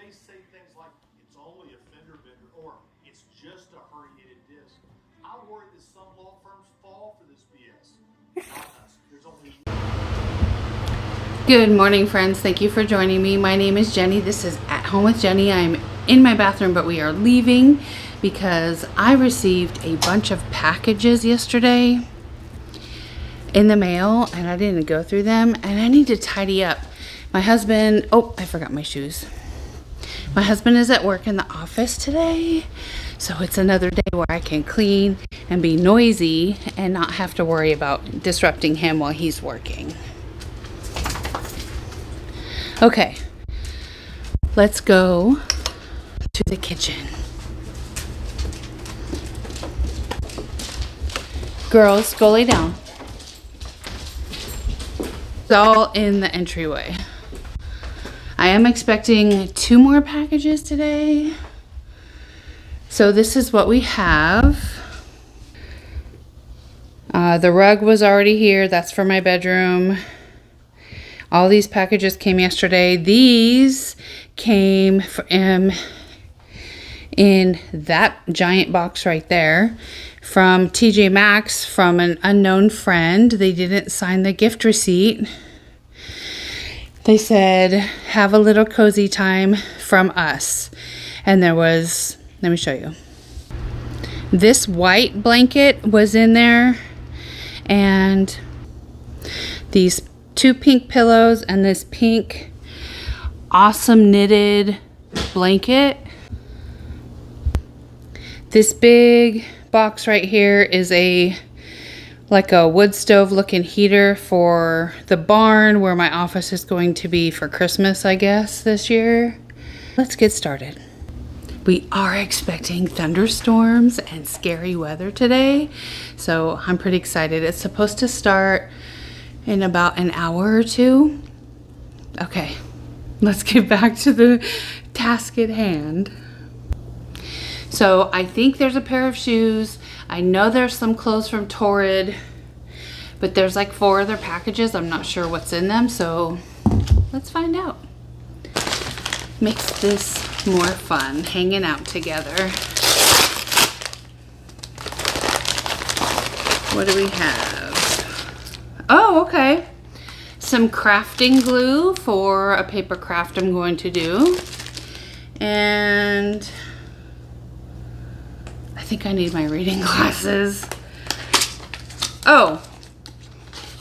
they say things like it's only a fender bender or it's just a herniated disc, I worry that some law firms fall for this BS. Not us. There's only Good morning, friends. Thank you for joining me. My name is Jenny. This is At Home with Jenny. I'm in my bathroom, but we are leaving because I received a bunch of packages yesterday in the mail and I didn't go through them and I need to tidy up. My husband, oh, I forgot my shoes. My husband is at work in the office today, so it's another day where I can clean and be noisy and not have to worry about disrupting him while he's working. Okay, let's go to the kitchen. Girls, go lay down. It's all in the entryway. I am expecting 2 more packages today. So this is what we have. The rug was already here. That's for my bedroom. All these packages came yesterday. These came from in that giant box right there from TJ Maxx from an unknown friend. They didn't sign the gift receipt. They said, have a little cozy time from us. And there was, let me show you. This white blanket was in there and these 2 pink pillows and this pink awesome knitted blanket. This big box right here is like a wood stove looking heater for the barn where my office is going to be for Christmas, I guess, this year. Let's get started. We are expecting thunderstorms and scary weather today, so I'm pretty excited. It's supposed to start in about an hour or 2. Okay, let's get back to the task at hand. So I think there's a pair of shoes. I know there's some clothes from Torrid, but there's like 4 other packages. I'm not sure what's in them, so let's find out. Makes this more fun, hanging out together. What do we have? Oh, okay. Some crafting glue for a paper craft I'm going to do. And I think I need my reading glasses. Oh,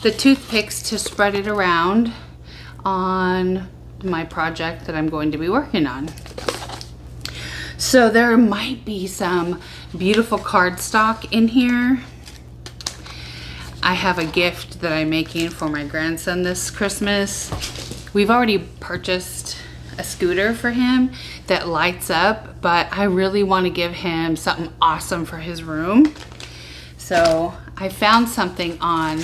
the toothpicks to spread it around on my project that I'm going to be working on. So there might be some beautiful cardstock in here. I have a gift that I'm making for my grandson this Christmas. We've already purchased a scooter for him that lights up, but I really want to give him something awesome for his room. So I found something on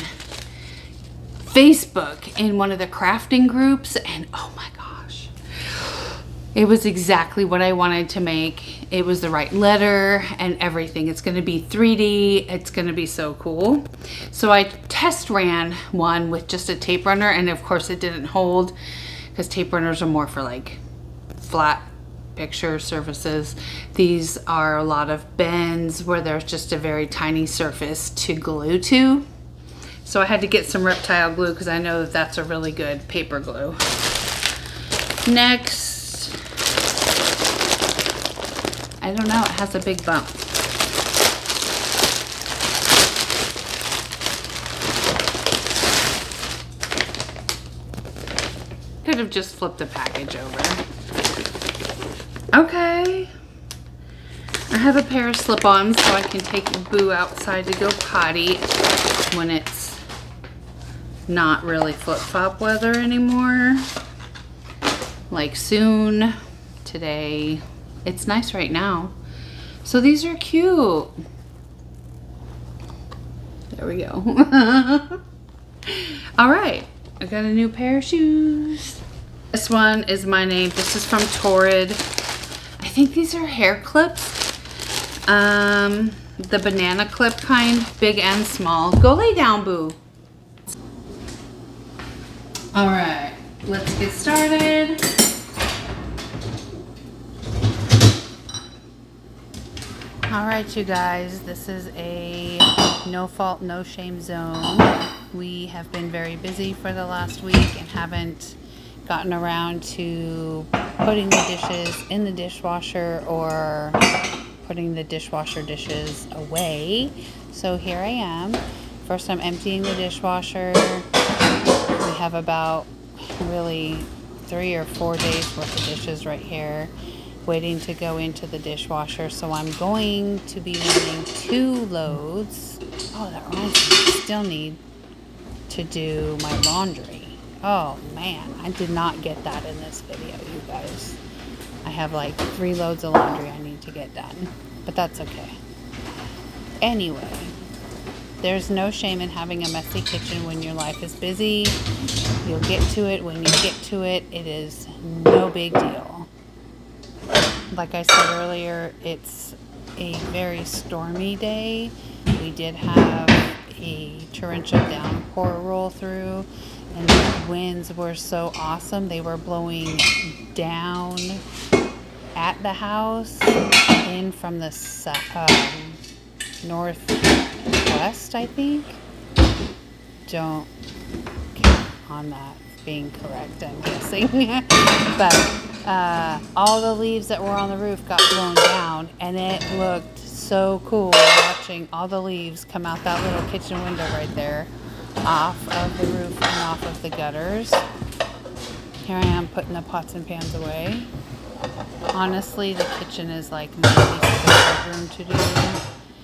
Facebook in one of the crafting groups, and oh my gosh, it was exactly what I wanted to make. It was the right letter and everything. It's going to be 3D. It's going to be so cool. So I test ran one with just a tape runner, and of course it didn't hold because tape runners are more for like flat picture surfaces. These are a lot of bends where there's just a very tiny surface to glue to. So I had to get some Reptile glue because I know that that's a really good paper glue. Next, I don't know, it has a big bump. Could have just flipped the package over. Okay. I have a pair of slip-ons so I can take Boo outside to go potty when it's not really flip-flop weather anymore. Like soon, today. It's nice right now. So these are cute. There we go. All right, I got a new pair of shoes. This one is my name. This is from Torrid. I think these are hair clips. The banana clip kind, big and small. Go lay down, Boo. All right, let's get started. All right, you guys, this is a no fault, no shame zone. We have been very busy for the last week and haven't gotten around to putting the dishes in the dishwasher or putting the dishwasher dishes away. So here I am. First, I'm emptying the dishwasher. We have about really 3 or 4 days worth of dishes right here waiting to go into the dishwasher. So I'm going to be needing 2 loads. Oh, that reminds me, I still need to do my laundry. Oh man, I did not get that in this video, you guys. I have like 3 loads of laundry I need to get done, but that's okay. Anyway, there's no shame in having a messy kitchen when your life is busy. You'll get to it when you get to it. It is no big deal. Like I said earlier, it's a very stormy day. We did have a torrential downpour roll through, and the winds were so awesome. They were blowing down at the house in from the northwest, I think. Don't count on that being correct, I'm guessing. But all the leaves that were on the roof got blown down, and it looked so cool watching all the leaves come out that little kitchen window right there, off of the roof and off of the gutters. Here I am putting the pots and pans away. Honestly, the kitchen is like my least favorite room to do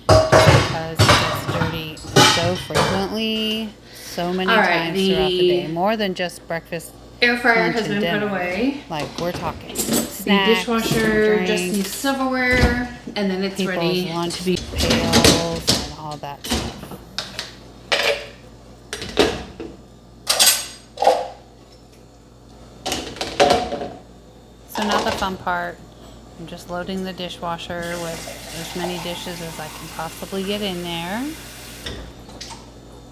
because it gets dirty so frequently, so many times throughout the day, more than just breakfast. Air fryer lunch, has and been dinner. put away. Like, we're talking The snacks, dishwasher drinks, just needs silverware, and then it's people's ready lunch to be. pails and all that stuff. So now the fun part. I'm just loading the dishwasher with as many dishes as I can possibly get in there.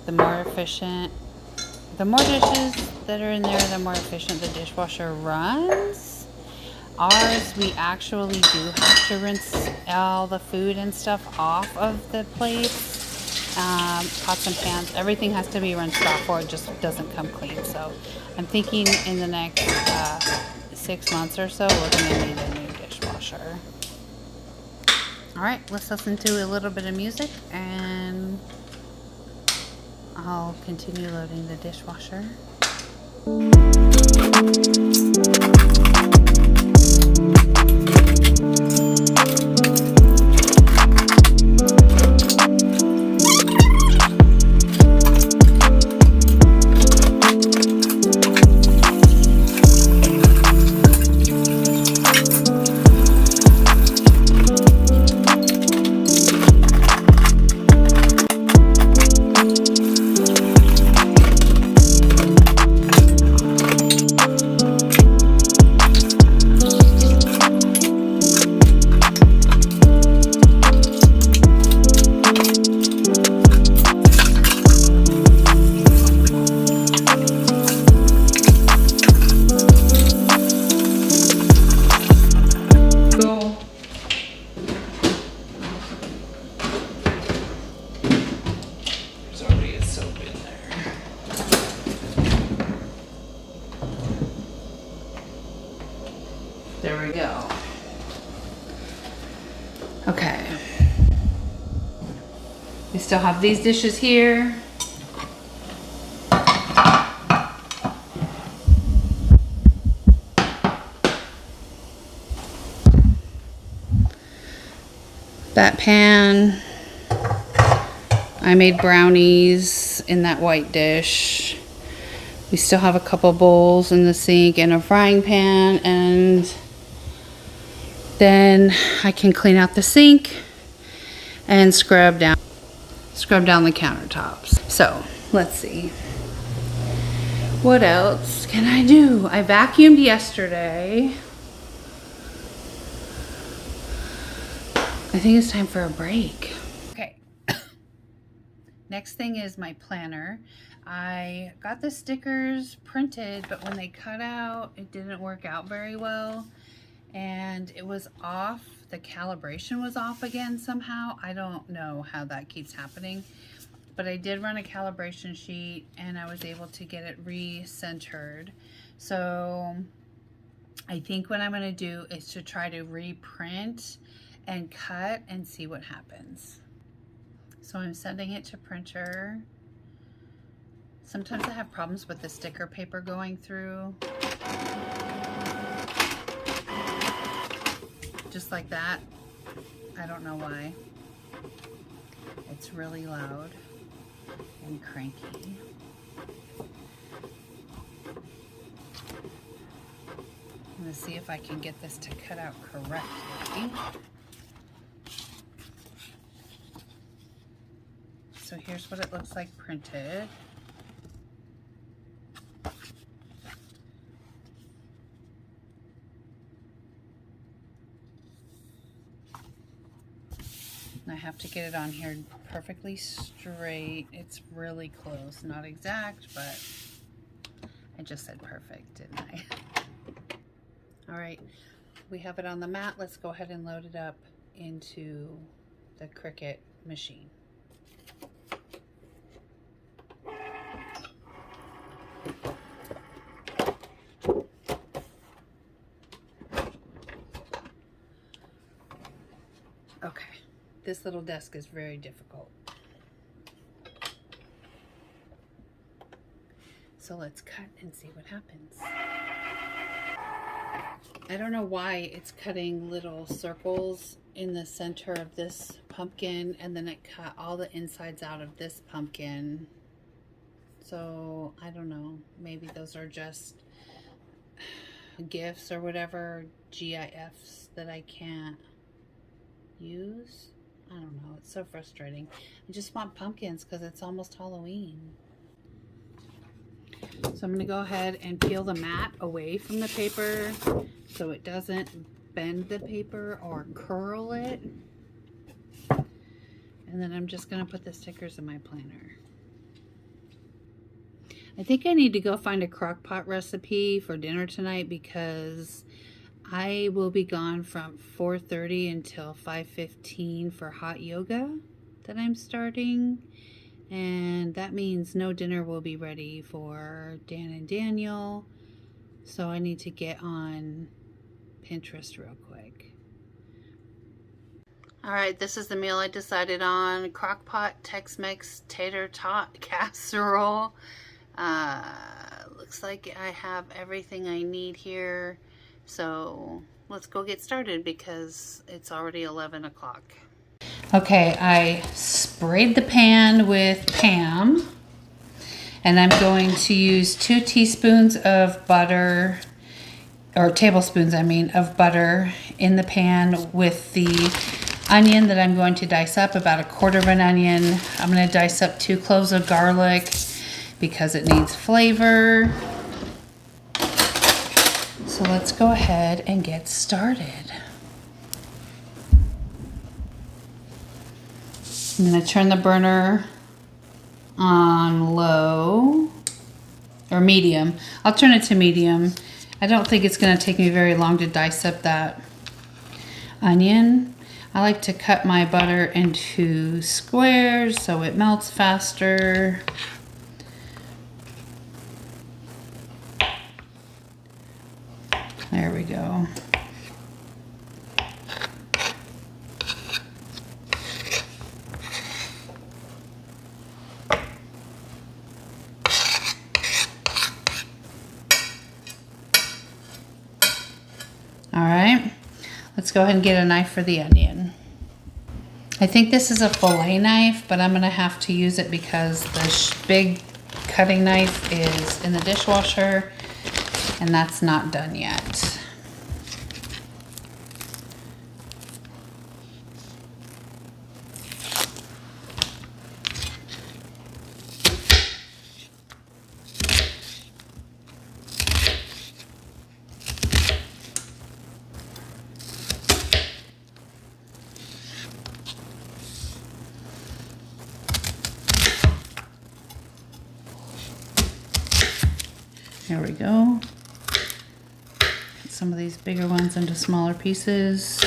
The more dishes that are in there, the more efficient the dishwasher runs. Ours, we actually do have to rinse all the food and stuff off of the plates. Pots and pans, everything has to be rinsed off or it just doesn't come clean. So I'm thinking in the next 6 months or so, we're going to need a new dishwasher. Alright, let's listen to a little bit of music and I'll continue loading the dishwasher. There we go. Okay. We still have these dishes here. That pan, I made brownies in that white dish. We still have a couple bowls in the sink and a frying pan, and then I can clean out the sink and scrub down the countertops. So let's see. What else can I do? I vacuumed yesterday. I think it's time for a break. Okay. Next thing is my planner. I got the stickers printed, but when they cut out, it didn't work out very well. and it was off. The calibration was off again somehow. I don't know how that keeps happening, but I did run a calibration sheet and I was able to get it re-centered. So I think what I'm going to do is to try to reprint and cut and see what happens. So I'm sending it to printer. Sometimes I have problems with the sticker paper going through. Just like that. I don't know why. It's really loud and cranky. I'm gonna see if I can get this to cut out correctly. So here's what it looks like printed. I have to get it on here perfectly straight. It's really close, not exact, but I just said perfect, didn't I? All right, we have it on the mat. Let's go ahead and load it up into the Cricut machine. Okay, this little desk is very difficult. So let's cut and see what happens. I don't know why it's cutting little circles in the center of this pumpkin, and then it cut all the insides out of this pumpkin. So I don't know, maybe those are just GIFs or whatever, GIFs that I can't use. I don't know, it's so frustrating. I just want pumpkins because it's almost Halloween. So I'm going to go ahead and peel the mat away from the paper so it doesn't bend the paper or curl it. And then I'm just going to put the stickers in my planner. I think I need to go find a crock pot recipe for dinner tonight because I will be gone from 4:30 until 5:15 for hot yoga that I'm starting. And that means no dinner will be ready for Dan and Daniel. So I need to get on Pinterest real quick. All right, this is the meal I decided on. Crockpot Tex-Mex tater tot casserole. Looks like I have everything I need here. So let's go get started because it's already 11 o'clock. Okay, I sprayed the pan with Pam, and I'm going to use 2 teaspoons of butter, or tablespoons, I mean, of butter in the pan with the onion that I'm going to dice up, about 1/4 of an onion. I'm going to dice up 2 cloves of garlic because it needs flavor. So let's go ahead and get started. I'm going to turn the burner on low or medium. I'll turn it to medium. I don't think it's going to take me very long to dice up that onion. I like to cut my butter into squares so it melts faster. There we go. All right, let's go ahead and get a knife for the onion. I think this is a fillet knife, but I'm gonna have to use it because the big cutting knife is in the dishwasher and that's not done yet. There we go. some of these bigger ones into smaller pieces.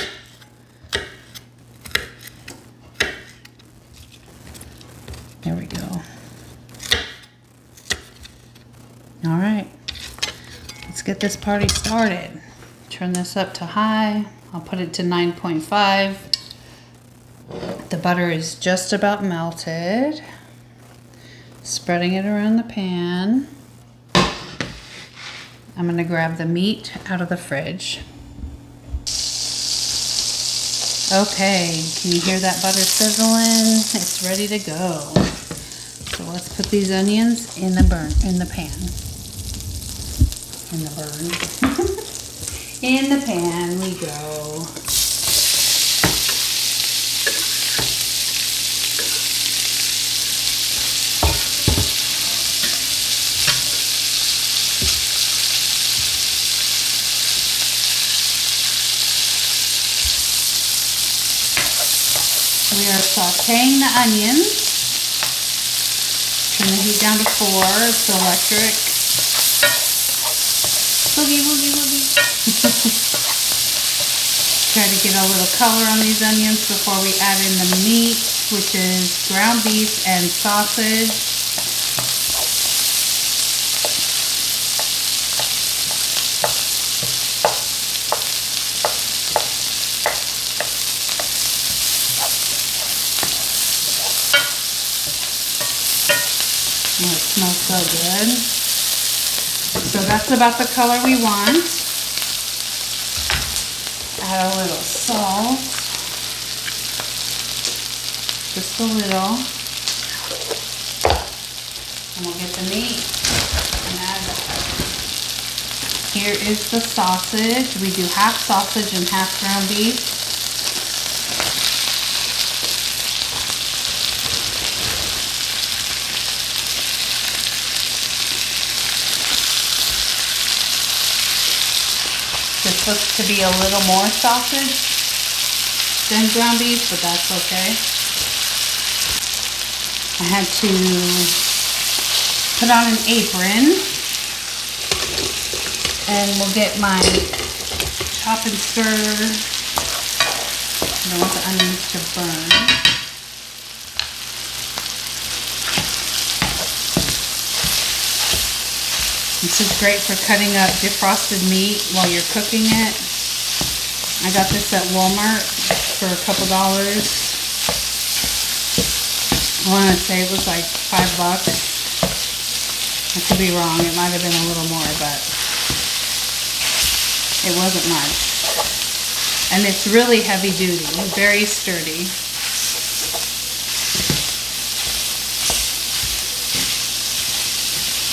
There we go. All right, let's get this party started. Turn this up to high. I'll put it to 9.5. The butter is just about melted. Spreading it around the pan. I'm gonna grab the meat out of the fridge. Okay, can you hear that butter sizzling? It's ready to go. So let's put these onions in the pan. In the burn. In the pan we go. We are sauteing the onions. Turn the heat down to 4. It's electric. Boogie, boogie, boogie. Try to get a little color on these onions before we add in the meat, which is ground beef and sausage. Oh, it smells so good. So that's about the color we want. Add a little salt. Just a little. And we'll get the meat and add that. Here is the sausage. We do half sausage and half ground beef. This looks to be a little more sausage than ground beef, but that's okay. I had to put on an apron, and we'll get my chop and stir. I don't want the onions to burn. This is great for cutting up defrosted meat while you're cooking it. I got this at Walmart for a couple dollars. I want to say it was like $5. I could be wrong. It might have been a little more, but it wasn't much. And it's really heavy duty, very sturdy.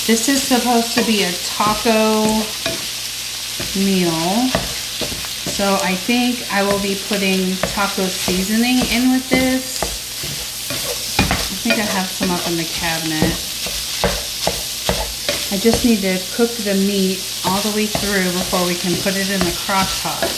This is supposed to be a taco meal, so I think I will be putting taco seasoning in with this. I think I have some up in the cabinet. I just need to cook the meat all the way through before we can put it in the crock pot.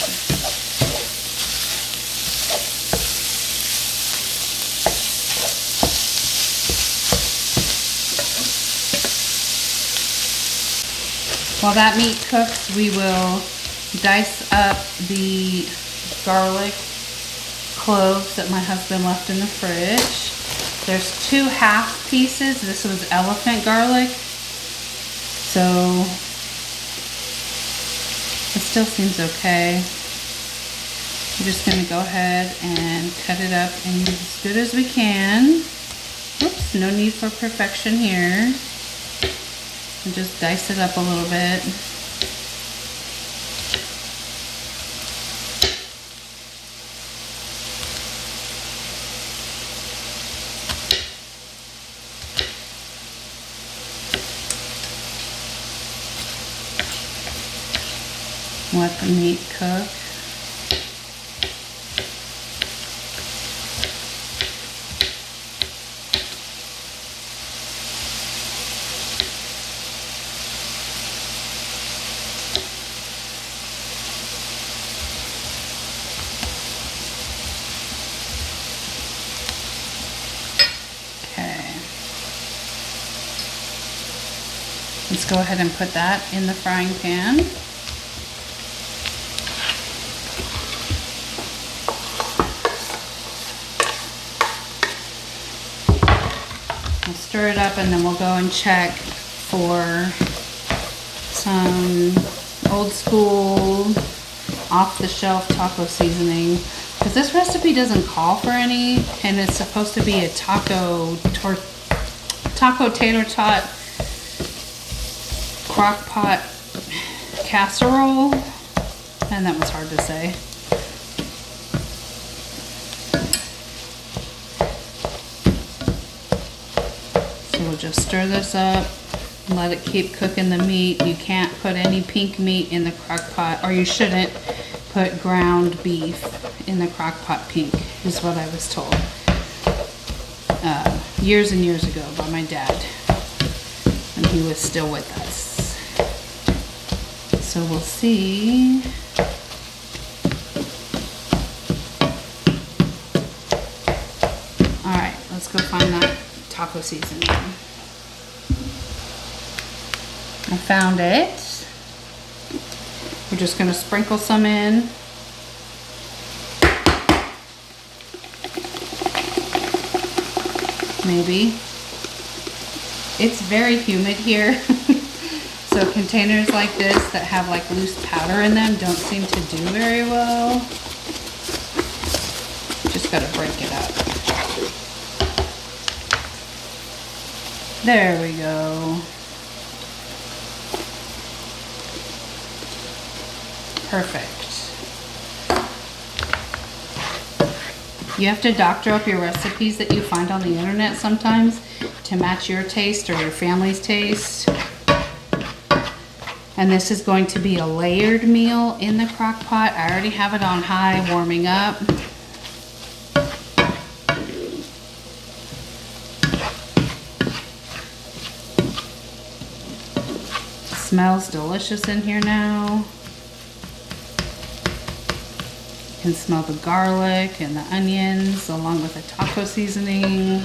While that meat cooks, we will dice up the garlic cloves that my husband left in the fridge. There's 2 half pieces. This was elephant garlic. So it still seems okay. I'm just going to go ahead and cut it up as good as we can. Oops, no need for perfection here. And just dice it up a little bit. Let the meat cook. Let's go ahead and put that in the frying pan. stir it up, and then we'll go and check for some old school off-the-shelf taco seasoning, because this recipe doesn't call for any, and it's supposed to be a taco tater tot crock pot casserole, and that was hard to say. So we'll just stir this up and let it keep cooking the meat. You can't put any pink meat in the crock pot, or you shouldn't put ground beef in the crock pot pink, is what I was told years and years ago by my dad when he was still with us. So we'll see. All right, let's go find that taco seasoning. I found it. We're just gonna sprinkle some in. Maybe. It's very humid here. So containers like this that have like loose powder in them don't seem to do very well. Just gotta break it up. There we go. Perfect. You have to doctor up your recipes that you find on the internet sometimes to match your taste or your family's taste. And this is going to be a layered meal in the crock pot. I already have it on high, warming up. Smells delicious in here now. You can smell the garlic and the onions along with the taco seasoning.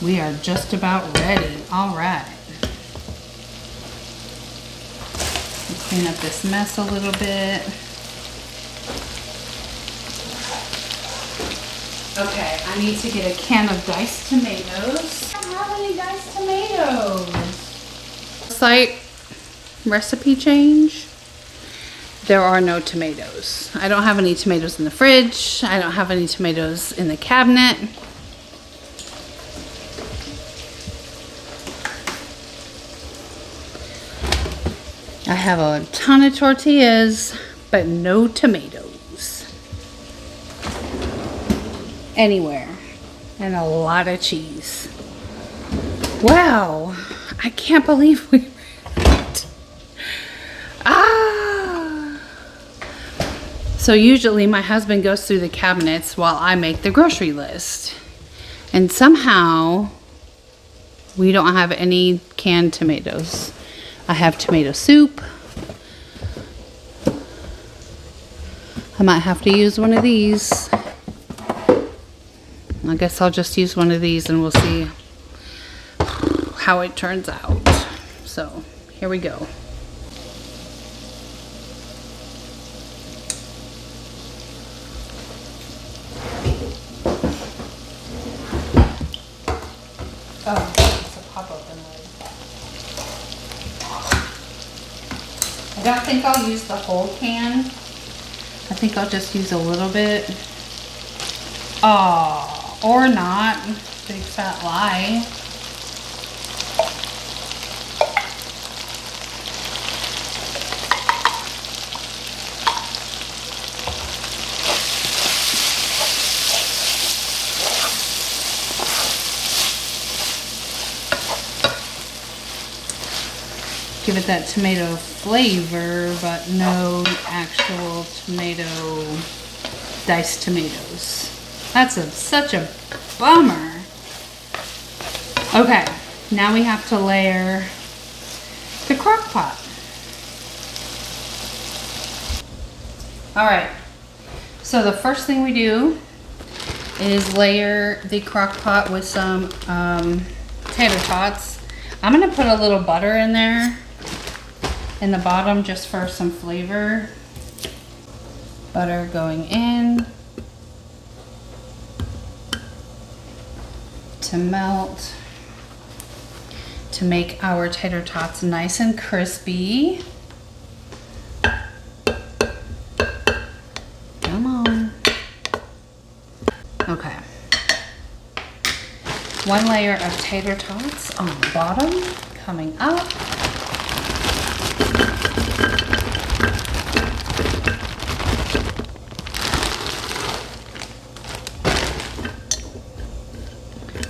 We are just about ready. All right. Let's clean up this mess a little bit. Okay, I need to get a can of diced tomatoes. I don't have any diced tomatoes. Slight recipe change. There are no tomatoes. I don't have any tomatoes in the fridge. I don't have any tomatoes in the cabinet. I have a ton of tortillas, but no tomatoes anywhere, and a lot of cheese. Wow, I can't believe we right. So usually my husband goes through the cabinets while I make the grocery list, and somehow we don't have any canned tomatoes. I have tomato soup. I might have to use one of these. I guess I'll just use one of these and we'll see how it turns out. So here we go. Oh, it's a pop-open lid. I don't think I'll use the whole can. I think I'll just use a little bit. Oh, or not. Big fat lie. Give it that tomato flavor, but no actual tomato, diced tomatoes. That's such a bummer. Okay, now we have to layer the crock pot. All right, so the first thing we do is layer the crock pot with some tater tots. I'm gonna put a little butter in there in the bottom just for some flavor. Butter going in to melt to make our tater tots nice and crispy. Come on. Okay. 1 layer of tater tots on the bottom coming up.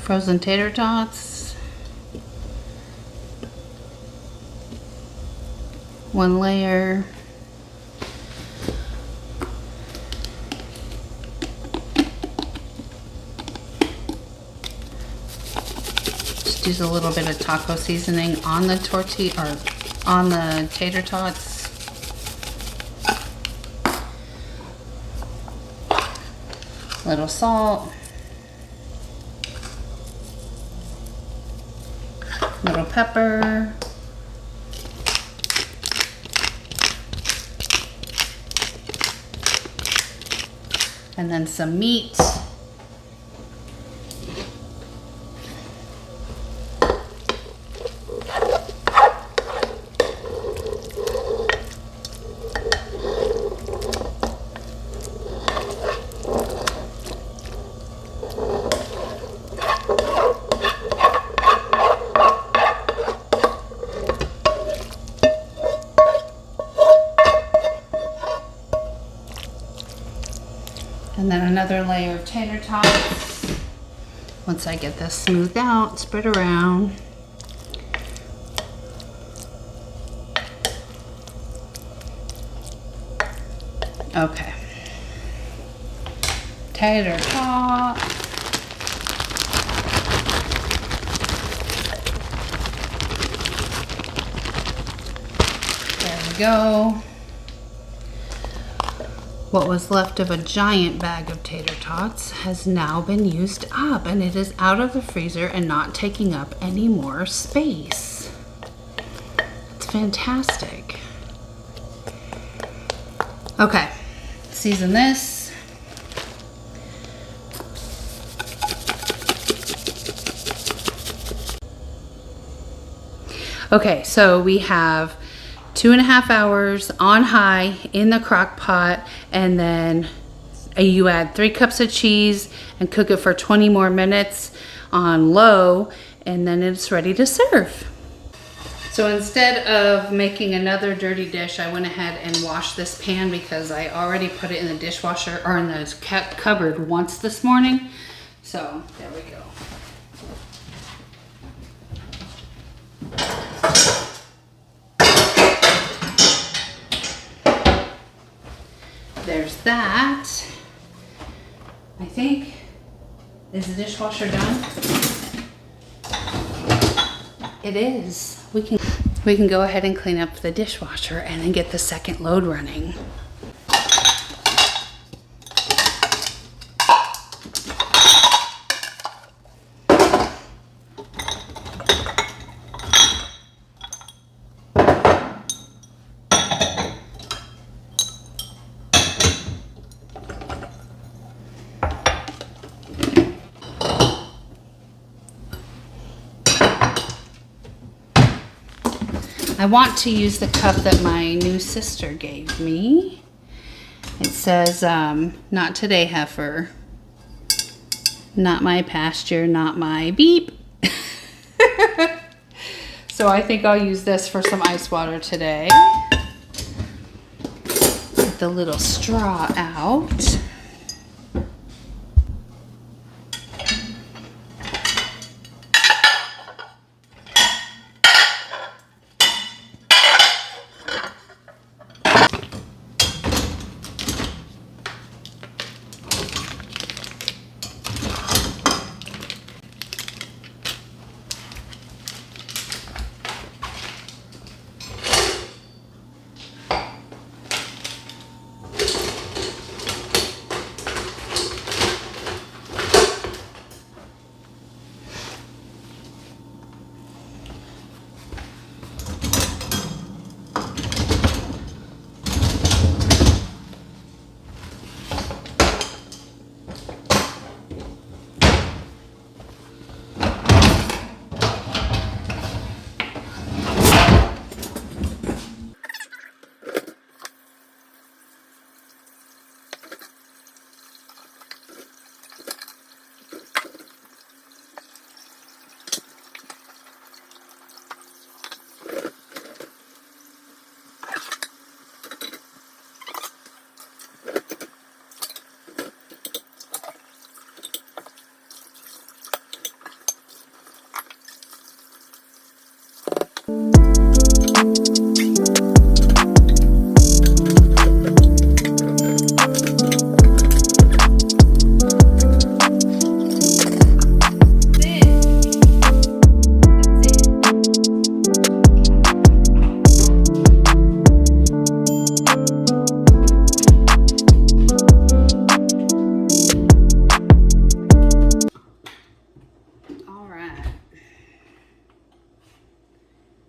Frozen tater tots. 1 layer. Just use a little bit of taco seasoning on the tortilla or on the tater tots. Little salt. Little pepper. And then some meat. And then another layer of tater tots. Once I get this smoothed out, spread around. Okay. Tater tot. There we go. What was left of a giant bag of tater tots has now been used up, and it is out of the freezer and not taking up any more space. It's fantastic. Okay, season this. Okay, so we have 2.5 hours on high in the crock pot, and then you add 3 cups of cheese and cook it for 20 more minutes on low, and then it's ready to serve. So instead of making another dirty dish, I went ahead and washed this pan because I already put it in the dishwasher or in the cupboard once this morning. So there we go. There's that. I think, is the dishwasher done? It is. We can go ahead and clean up the dishwasher and then get the second load running. I want to use the cup that my new sister gave me. It says, not today, heifer. Not my pasture, not my beep. So I think I'll use this for some ice water today. Get the little straw out.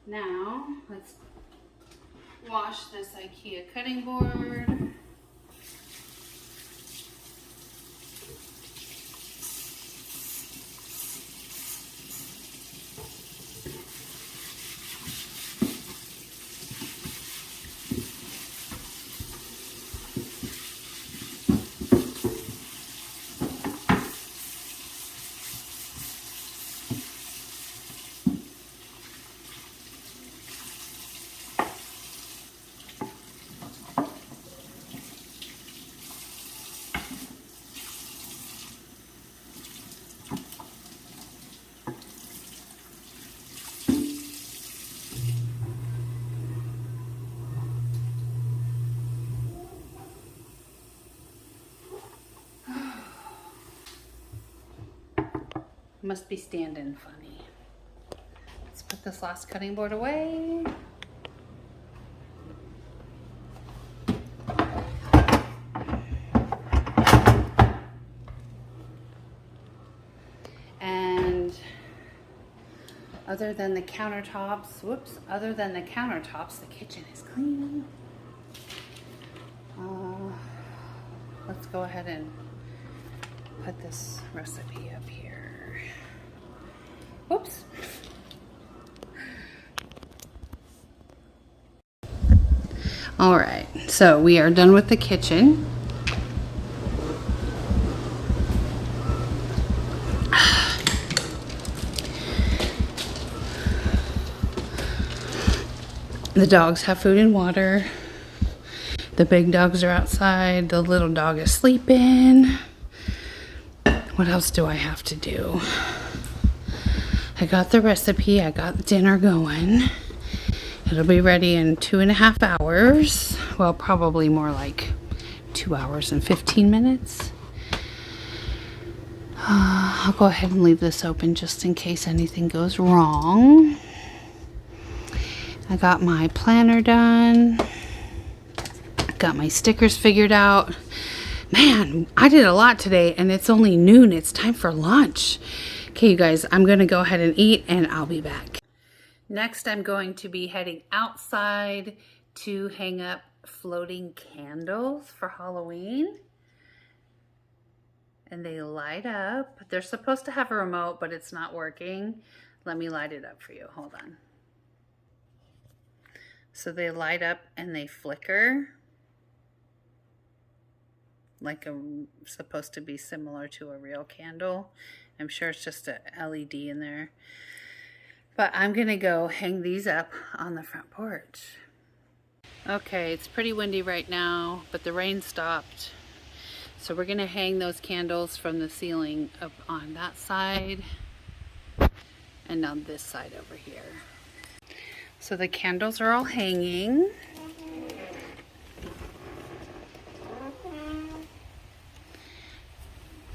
Now, let's wash this IKEA cutting board. Must be standing funny. Let's put this last cutting board away. And other than the countertops, the kitchen is clean. Let's go ahead and put this recipe up here. Whoops. All right, so we are done with the kitchen. The dogs have food and water. The big dogs are outside. The little dog is sleeping. What else do I have to do? I got the recipe. I got dinner going. It'll be ready in 2.5 hours. Well, probably more like 2 hours and 15 minutes. I'll go ahead and leave this open just in case anything goes wrong. I got my planner done. Got my stickers figured out. Man, I did a lot today and it's only noon. It's time for lunch. Okay, you guys, I'm gonna go ahead and eat and I'll be back. Next, I'm going to be heading outside to hang up floating candles for Halloween. And they light up. They're supposed to have a remote, but it's not working. Let me light it up for you. Hold on. So they light up and they flicker. Like supposed to be similar to a real candle. I'm sure it's just a LED in there. But I'm gonna go hang these up on the front porch. Okay, it's pretty windy right now, but the rain stopped. So we're gonna hang those candles from the ceiling up on that side and on this side over here. So the candles are all hanging.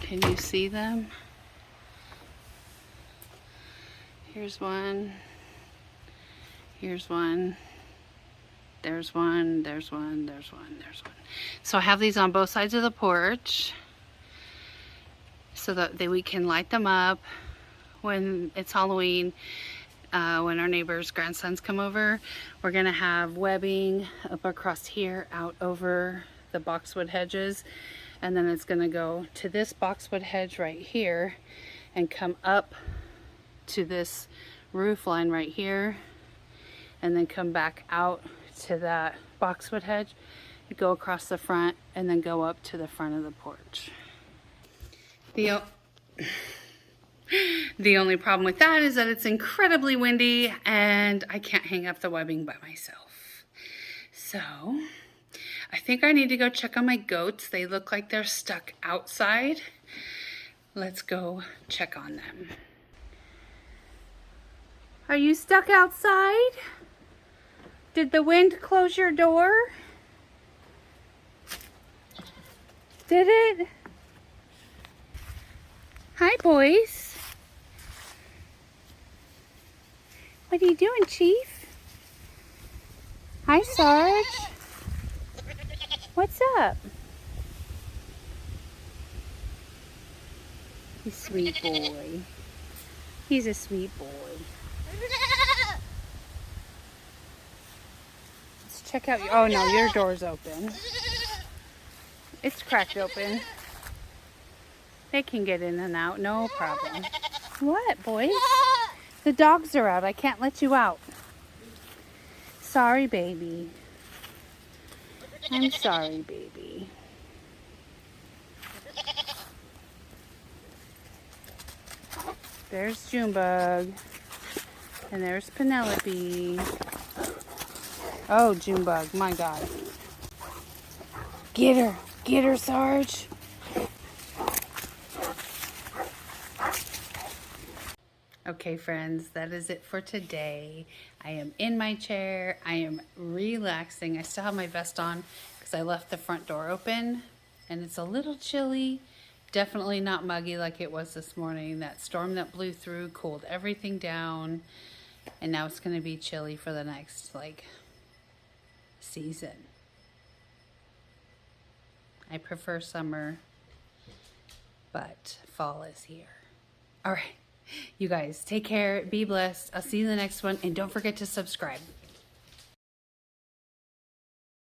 Can you see them? Here's one. Here's one. There's one, there's one, there's one, there's one. So I have these on both sides of the porch so that we can light them up when it's Halloween. When our neighbors' grandsons come over, we're gonna have webbing up across here out over the boxwood hedges, and then it's gonna go to this boxwood hedge right here and come up to this roof line right here, and then come back out to that boxwood hedge, go across the front, and then go up to the front of the porch. The only problem with that is that it's incredibly windy and I can't hang up the webbing by myself. So I think I need to go check on my goats. They look like they're stuck outside. Let's go check on them. Are you stuck outside? Did the wind close your door? Did it? Hi, boys. What are you doing, Chief? Hi, Sarge. What's up? He's a sweet boy. He's a sweet boy. Check out your, oh no, your door's open. It's cracked open. They can get in and out, no problem. What, boys? The dogs are out. I can't let you out. Sorry, baby. I'm sorry, baby. There's Junebug. And there's Penelope. Oh, Junebug, my God. Get her. Get her, Sarge. Okay, friends, that is it for today. I am in my chair. I am relaxing. I still have my vest on because I left the front door open and it's a little chilly. Definitely not muggy like it was this morning. That storm that blew through cooled everything down, and now it's going to be chilly for the next, season. I prefer summer, but fall is here. All right, you guys, take care, be blessed. I'll see you in the next one, and don't forget to subscribe.